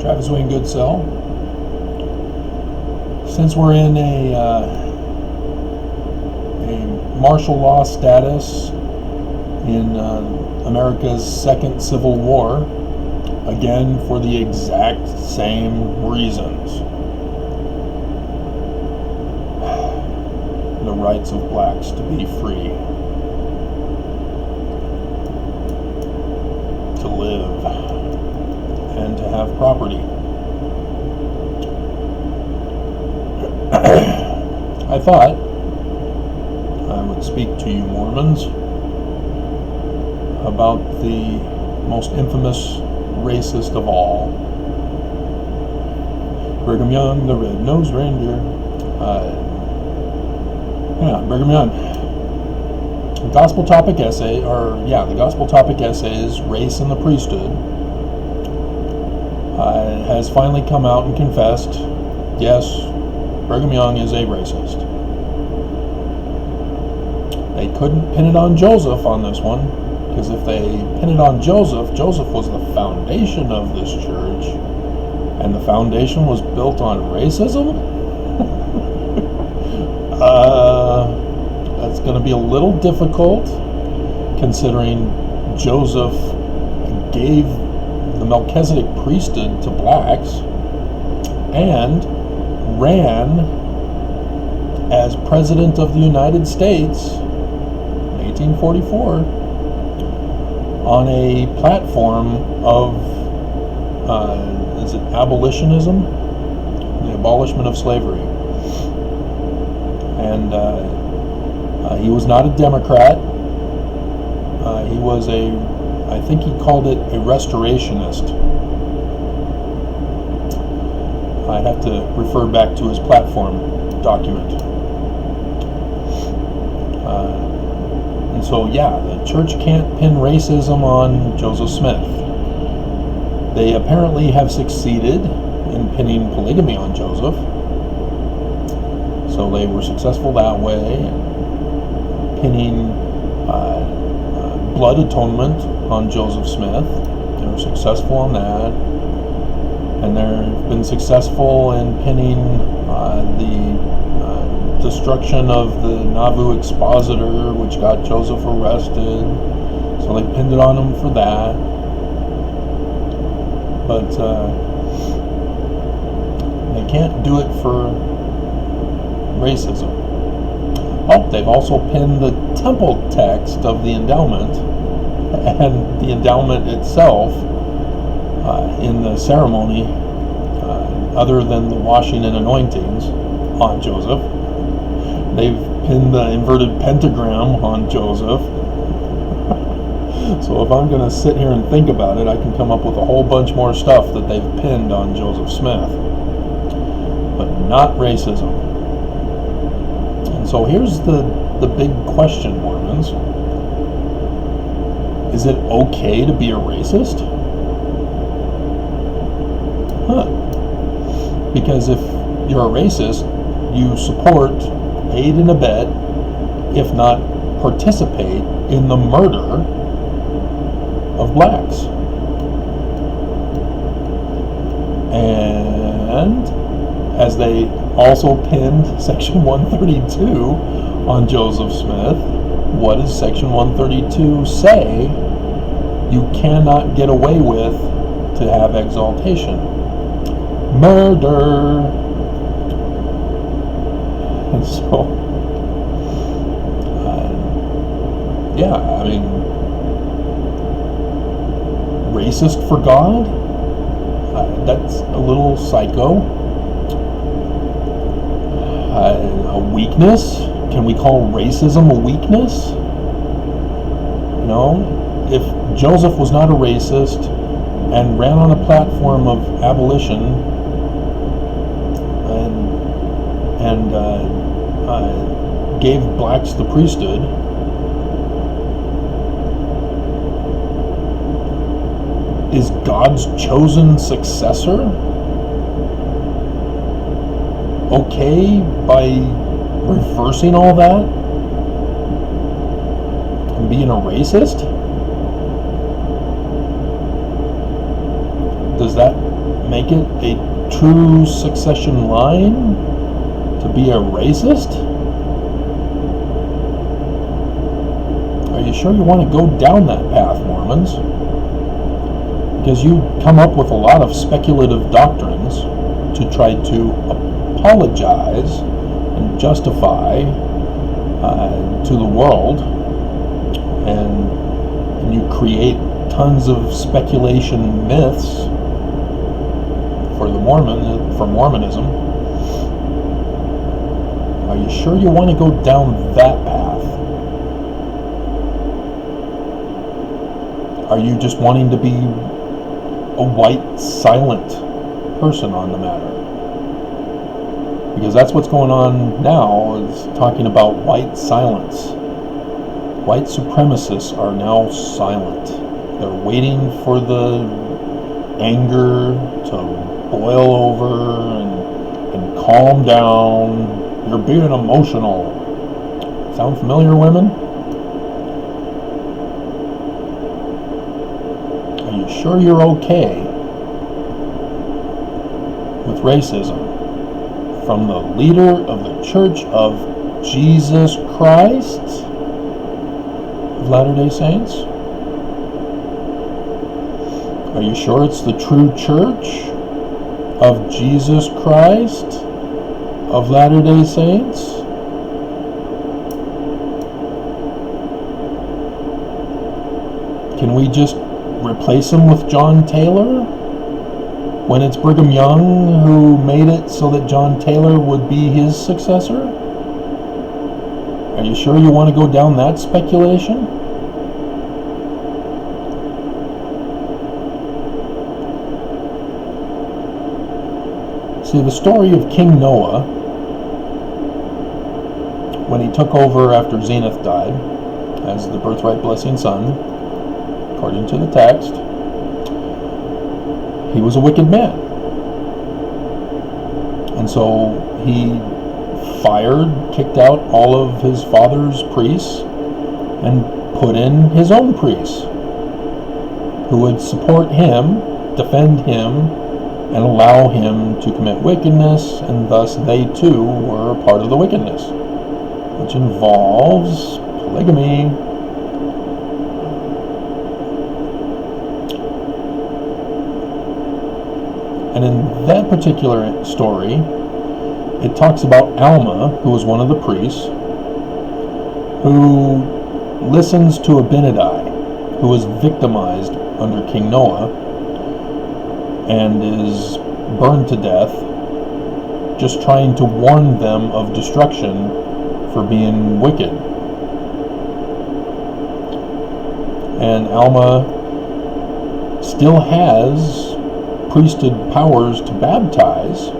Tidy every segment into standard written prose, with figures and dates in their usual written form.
Travis Wayne Goodsell. Since we're in a martial law status in America's second Civil War, again for the exact same reasons. The rights of blacks to be free, to live, and to have property. I thought I would speak to you Mormons about the most infamous racist of all, Brigham Young, the red-nosed reindeer. Brigham Young. The gospel topic essay, the gospel topic essay is Race and the Priesthood. Has finally come out and confessed, yes, Brigham Young is a racist. They couldn't pin it on Joseph on this one, because if they pin it on Joseph, Joseph was the foundation of this church, and the foundation was built on racism? That's going to be a little difficult, considering Joseph gave the Melchizedek priesthood to blacks and ran as President of the United States in 1844 on a platform of, is it abolitionism? The abolishment of slavery. And he was not a Democrat. He was I think he called it a restorationist. I'd have to refer back to his platform document. And so, the church can't pin racism on Joseph Smith. They apparently have succeeded in pinning polygamy on Joseph. So they were successful that way, pinning blood atonement on Joseph Smith. They were successful on that. And they've been successful in pinning the destruction of the Nauvoo expositor, which got Joseph arrested. So they pinned it on him for that. But they can't do it for racism. Oh, they've also pinned the temple text of the endowment and the endowment itself in the ceremony, other than the washing and anointings, on Joseph. They've pinned the inverted pentagram on Joseph. So if I'm going to sit here and think about it, I can come up with a whole bunch more stuff that they've pinned on Joseph Smith. But not racism. And so here's the big question, Mormons. Is it okay to be a racist? Because if you're a racist, you support, aid and abet, if not participate in the murder of blacks. And as they also pinned Section 132 on Joseph Smith, what does Section 132 say you cannot get away with to have exaltation? Murder. And so, racist for God? That's a little psycho. A weakness? Can we call racism a weakness? If Joseph was not a racist and ran on a platform of abolition and gave blacks the priesthood, is God's chosen successor okay by reversing all that and being a racist? Does that make it a true succession line to be a racist? Are you sure you want to go down that path, Mormons? Because you come up with a lot of speculative doctrines to try to apologize and justify to the world, and you create tons of speculation myths for Mormonism. Are you sure you want to go down that path? Are you just wanting to be a white, silent person on the matter? Because that's what's going on now, is talking about white silence. White supremacists are now silent. They're waiting for the anger to boil over and calm down. You're being emotional. Sound familiar, women? Are you sure you're okay with racism from the leader of the Church of Jesus Christ of Latter-day Saints? Are you sure it's the true Church of Jesus Christ of Latter-day Saints? Can we just replace him with John Taylor when it's Brigham Young who made it so that John Taylor would be his successor? Are you sure you want to go down that speculation? See, the story of King Noah, when he took over after Zenith died as the birthright blessing son, according to the text, he was a wicked man. And so he kicked out all of his father's priests and put in his own priests who would support him, defend him, and allow him to commit wickedness, and thus they too were a part of the wickedness, which involves polygamy. And in that particular story, it talks about Alma, who was one of the priests, who listens to Abinadi, who was victimized under King Noah and is burned to death, just trying to warn them of destruction for being wicked. And Alma still has priesthood powers to baptize,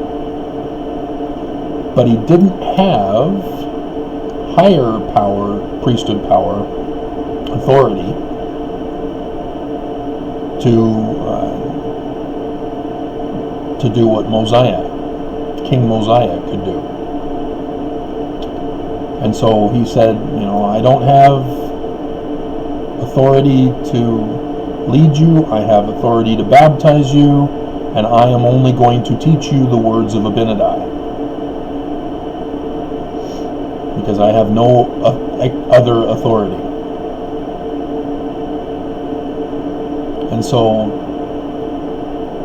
but he didn't have higher power, priesthood power, authority to do what King Mosiah could do. And so he said, I don't have authority to lead you, I have authority to baptize you, and I am only going to teach you the words of Abinadi, because I have no other authority. And so,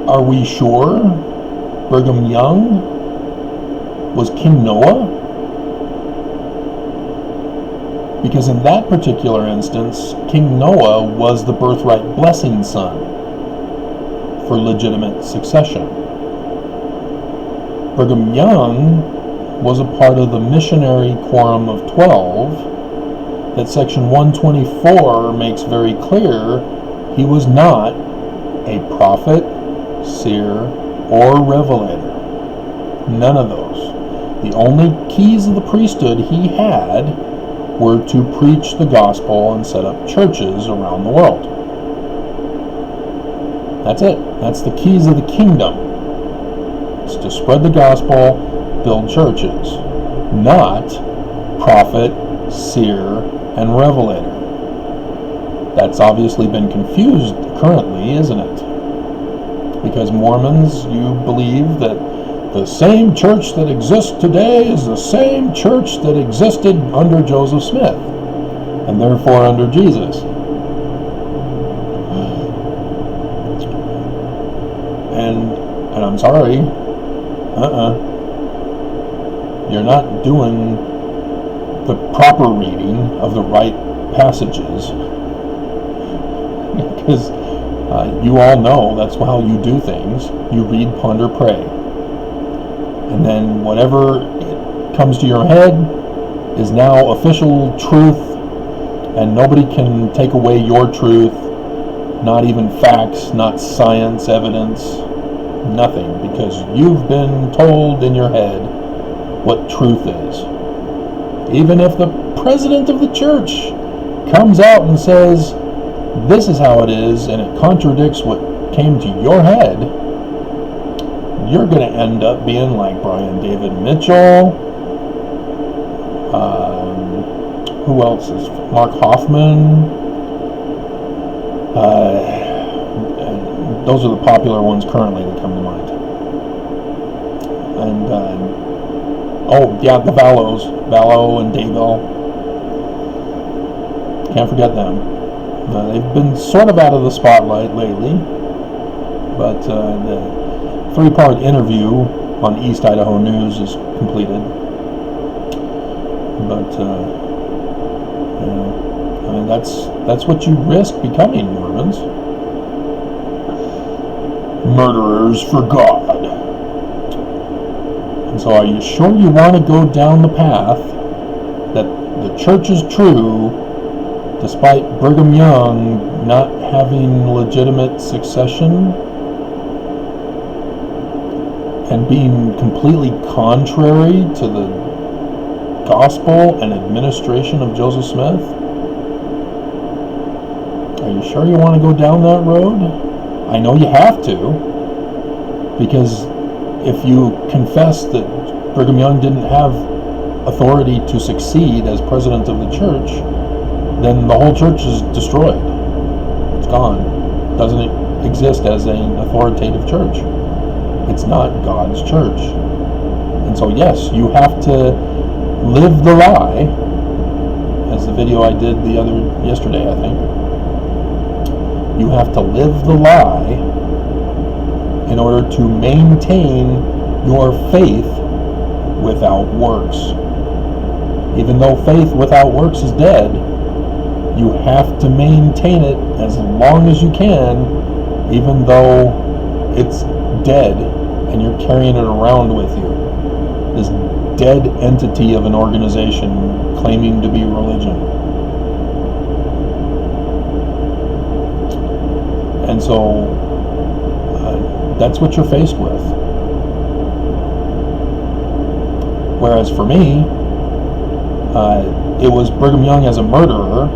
are we sure Brigham Young was King Noah? Because in that particular instance, King Noah was the birthright blessing son for legitimate succession. Brigham Young was a part of the missionary quorum of 12 that section 124 makes very clear he was not a prophet, seer, or revelator. None of those. The only keys of the priesthood he had were to preach the gospel and set up churches around the world. That's it. That's the keys of the kingdom. It's to spread the gospel, build churches, not prophet, seer, and revelator. That's obviously been confused currently, isn't it? because Mormons, you believe that the same church that exists today is the same church that existed under Joseph Smith, and therefore under Jesus. And I'm sorry, you're not doing the proper reading of the right passages, because you all know that's how you do things. You read, ponder, pray, and then whatever comes to your head is now official truth, and nobody can take away your truth, not even facts, not science, evidence, nothing, because you've been told in your head what truth is. Even if the president of the church comes out and says, this is how it is, and it contradicts what came to your head, you're going to end up being like Brian David Mitchell. Who else is? Mark Hoffman. Those are the popular ones currently that come to mind. And the Vallow and Daybell. Can't forget them. They've been sort of out of the spotlight lately, but the 3-part interview on East Idaho News is completed. But that's what you risk becoming, Mormons. Murderers for God. And so are you sure you want to go down the path that the church is true, despite Brigham Young not having legitimate succession and being completely contrary to the gospel and administration of Joseph Smith? Are you sure you want to go down that road? I know you have to, because if you confess that Brigham Young didn't have authority to succeed as president of the church, then the whole church is destroyed. It's gone. It doesn't exist as an authoritative church. It's not God's church. And so yes, you have to live the lie, as the video I did yesterday, I think. You have to live the lie in order to maintain your faith without works. Even though faith without works is dead, you have to maintain it as long as you can, even though it's dead and you're carrying it around with you. This dead entity of an organization claiming to be religion. And so that's what you're faced with. Whereas for me, it was Brigham Young as a murderer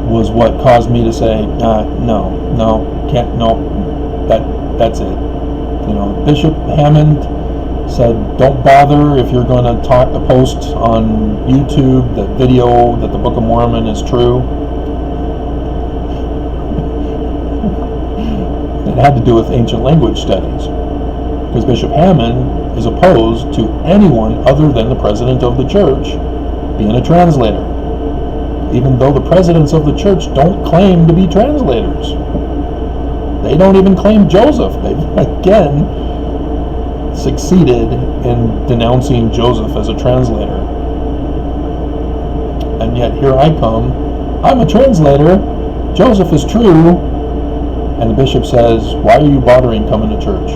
was what caused me to say, that's it. Bishop Hammond said, don't bother if you're going to post on YouTube the video that the Book of Mormon is true. It had to do with ancient language studies, because Bishop Hammond is opposed to anyone other than the president of the church being a translator, even though the presidents of the church don't claim to be translators. They don't even claim Joseph. They've again succeeded in denouncing Joseph as a translator. And yet here I come, I'm a translator, Joseph is true, and the bishop says, why are you bothering coming to church?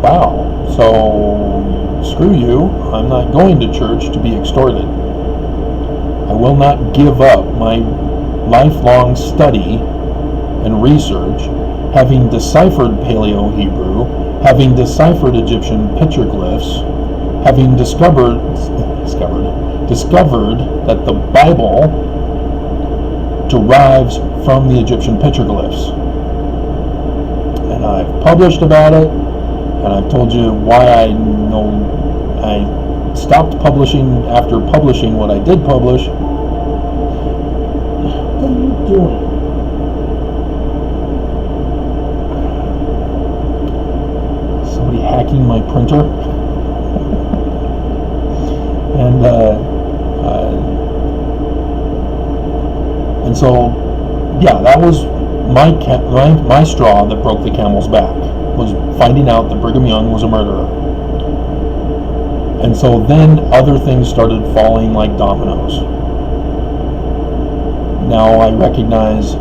Wow, so screw you, I'm not going to church to be extorted. I will not give up my lifelong study and research, having deciphered Paleo-Hebrew, having deciphered Egyptian petroglyphs, having discovered that the Bible derives from the Egyptian petroglyphs. And I've published about it, and I've told you why I stopped publishing after publishing what I did publish. What are you doing? hacking my printer. And so, yeah, that was my straw that broke the camel's back, was finding out that Brigham Young was a murderer. And so then other things started falling like dominoes. Now I recognize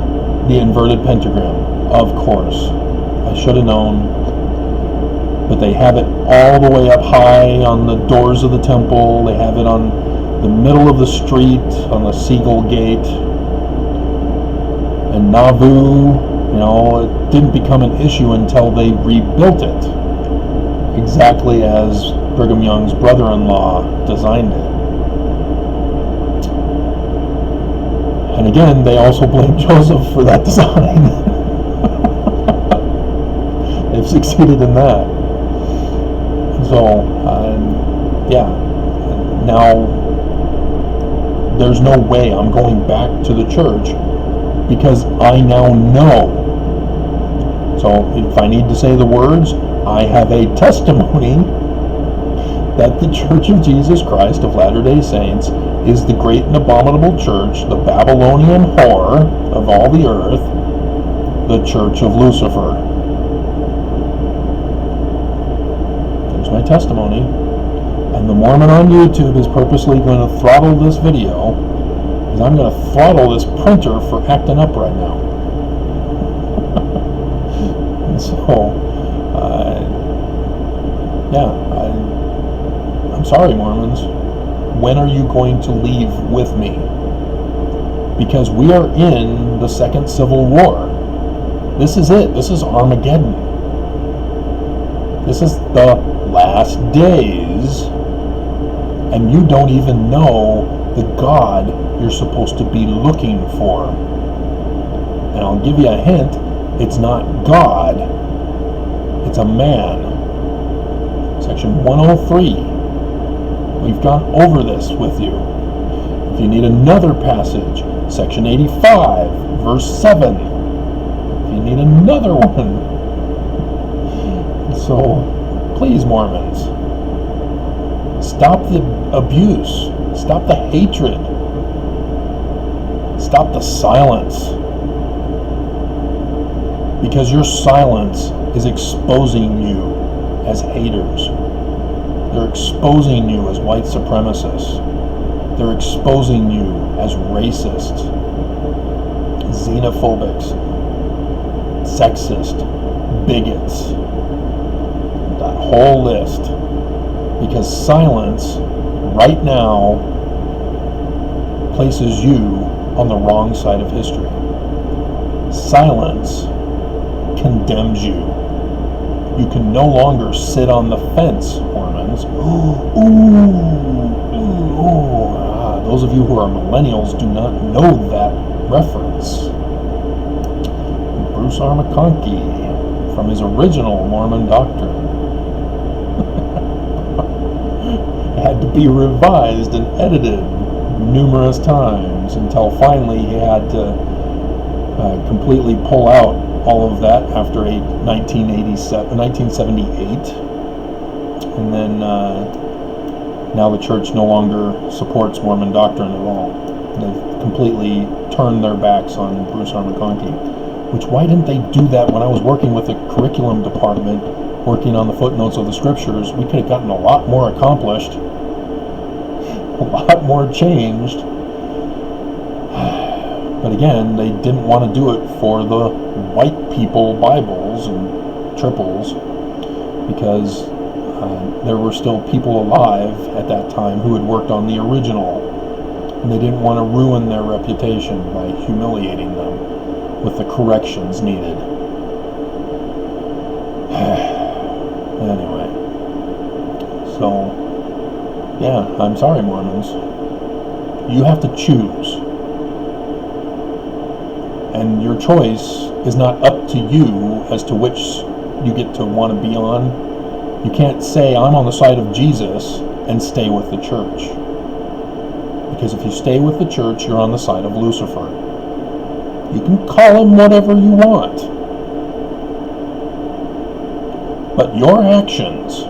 the inverted pentagram, of course. I should have known. But they have it all the way up high on the doors of the temple. They have it on the middle of the street, on the Seagull Gate. And Nauvoo, it didn't become an issue until they rebuilt it, exactly as Brigham Young's brother-in-law designed it. And again, they also blame Joseph for that design. They've succeeded in that. So, now there's no way I'm going back to the church, because I now know. So if I need to say the words, I have a testimony that the Church of Jesus Christ of Latter-day Saints is the great and abominable church, the Babylonian whore of all the earth, the Church of Lucifer. There's my testimony. And the Mormon on YouTube is purposely going to throttle this video, because I'm going to throttle this printer for acting up right now. And so, I'm sorry, Mormons. When are you going to leave with me? Because we are in the Second Civil War. This is it. This is Armageddon. This is the last days, and you don't even know the God you're supposed to be looking for. And I'll give you a hint, it's not God, it's a man. Section 103. We've gone over this with you. If you need another passage, section 85, verse 7. If you need another one. So, please, Mormons, stop the abuse. Stop the hatred. Stop the silence. Because your silence is exposing you as haters. They're exposing you as white supremacists. They're exposing you as racist, xenophobics, sexist, bigots. That whole list. Because silence right now places you on the wrong side of history. Silence condemns you. You can no longer sit on the fence, Mormons. Those of you who are millennials do not know that reference. Bruce R. McConkie, from his original Mormon doctrine. Had to be revised and edited numerous times until finally he had to completely pull out all of that after 1978, and then now the church no longer supports Mormon doctrine at all. They've completely turned their backs on Bruce R. McConkie. Which, why didn't they do that when I was working with the curriculum department, working on the footnotes of the scriptures? We could have gotten a lot more accomplished, a lot more changed. But again, they didn't want to do it for the white people Bibles and triples, because there were still people alive at that time who had worked on the original, and they didn't want to ruin their reputation by humiliating them with the corrections needed. Anyway, so yeah, I'm sorry, Mormons. You have to choose. And your choice is not up to you as to which you get to want to be on. You can't say, I'm on the side of Jesus and stay with the church. Because if you stay with the church, you're on the side of Lucifer. You can call him whatever you want. But your actions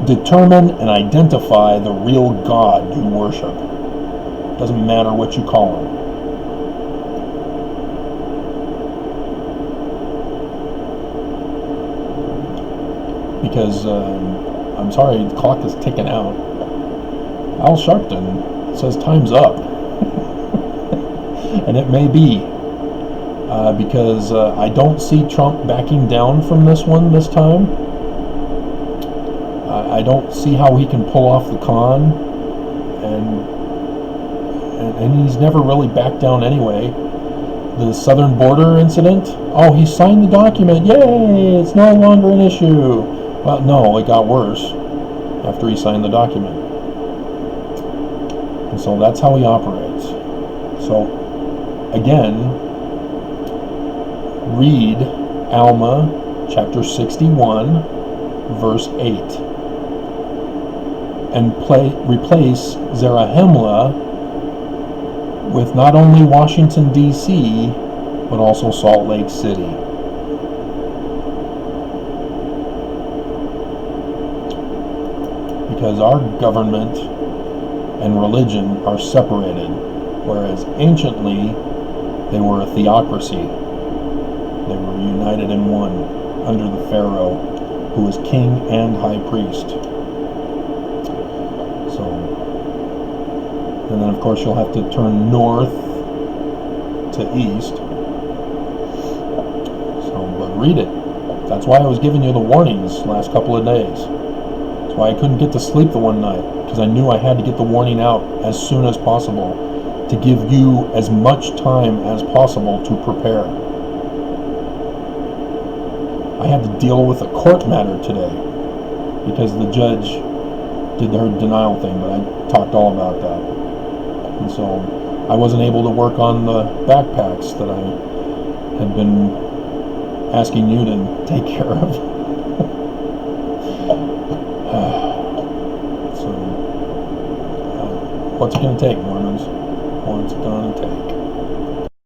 determine and identify the real God you worship. Doesn't matter what you call him. Because, I'm sorry, the clock is ticking out. Al Sharpton says time's up. And it may be. Because I don't see Trump backing down from this one this time. I don't see how he can pull off the con. And he's never really backed down anyway. The southern border incident, oh, he signed the document, yay, it's no longer an issue. Well, no, it got worse after he signed the document. And so that's how he operates. So, again, read Alma chapter 61, verse 8. And replace Zarahemla with not only Washington, D.C., but also Salt Lake City. Because our government and religion are separated, whereas anciently they were a theocracy. They were united in one under the Pharaoh, who was king and high priest. So, and then of course you'll have to turn north to east. So, but read it. That's why I was giving you the warnings last couple of days. That's why I couldn't get to sleep the one night, because I knew I had to get the warning out as soon as possible to give you as much time as possible to prepare. I had to deal with a court matter today because the judge did her denial thing, but I talked all about that. And so I wasn't able to work on the backpacks that I had been asking you to take care of. So, what's it going to take, Mormons? What's it going to take?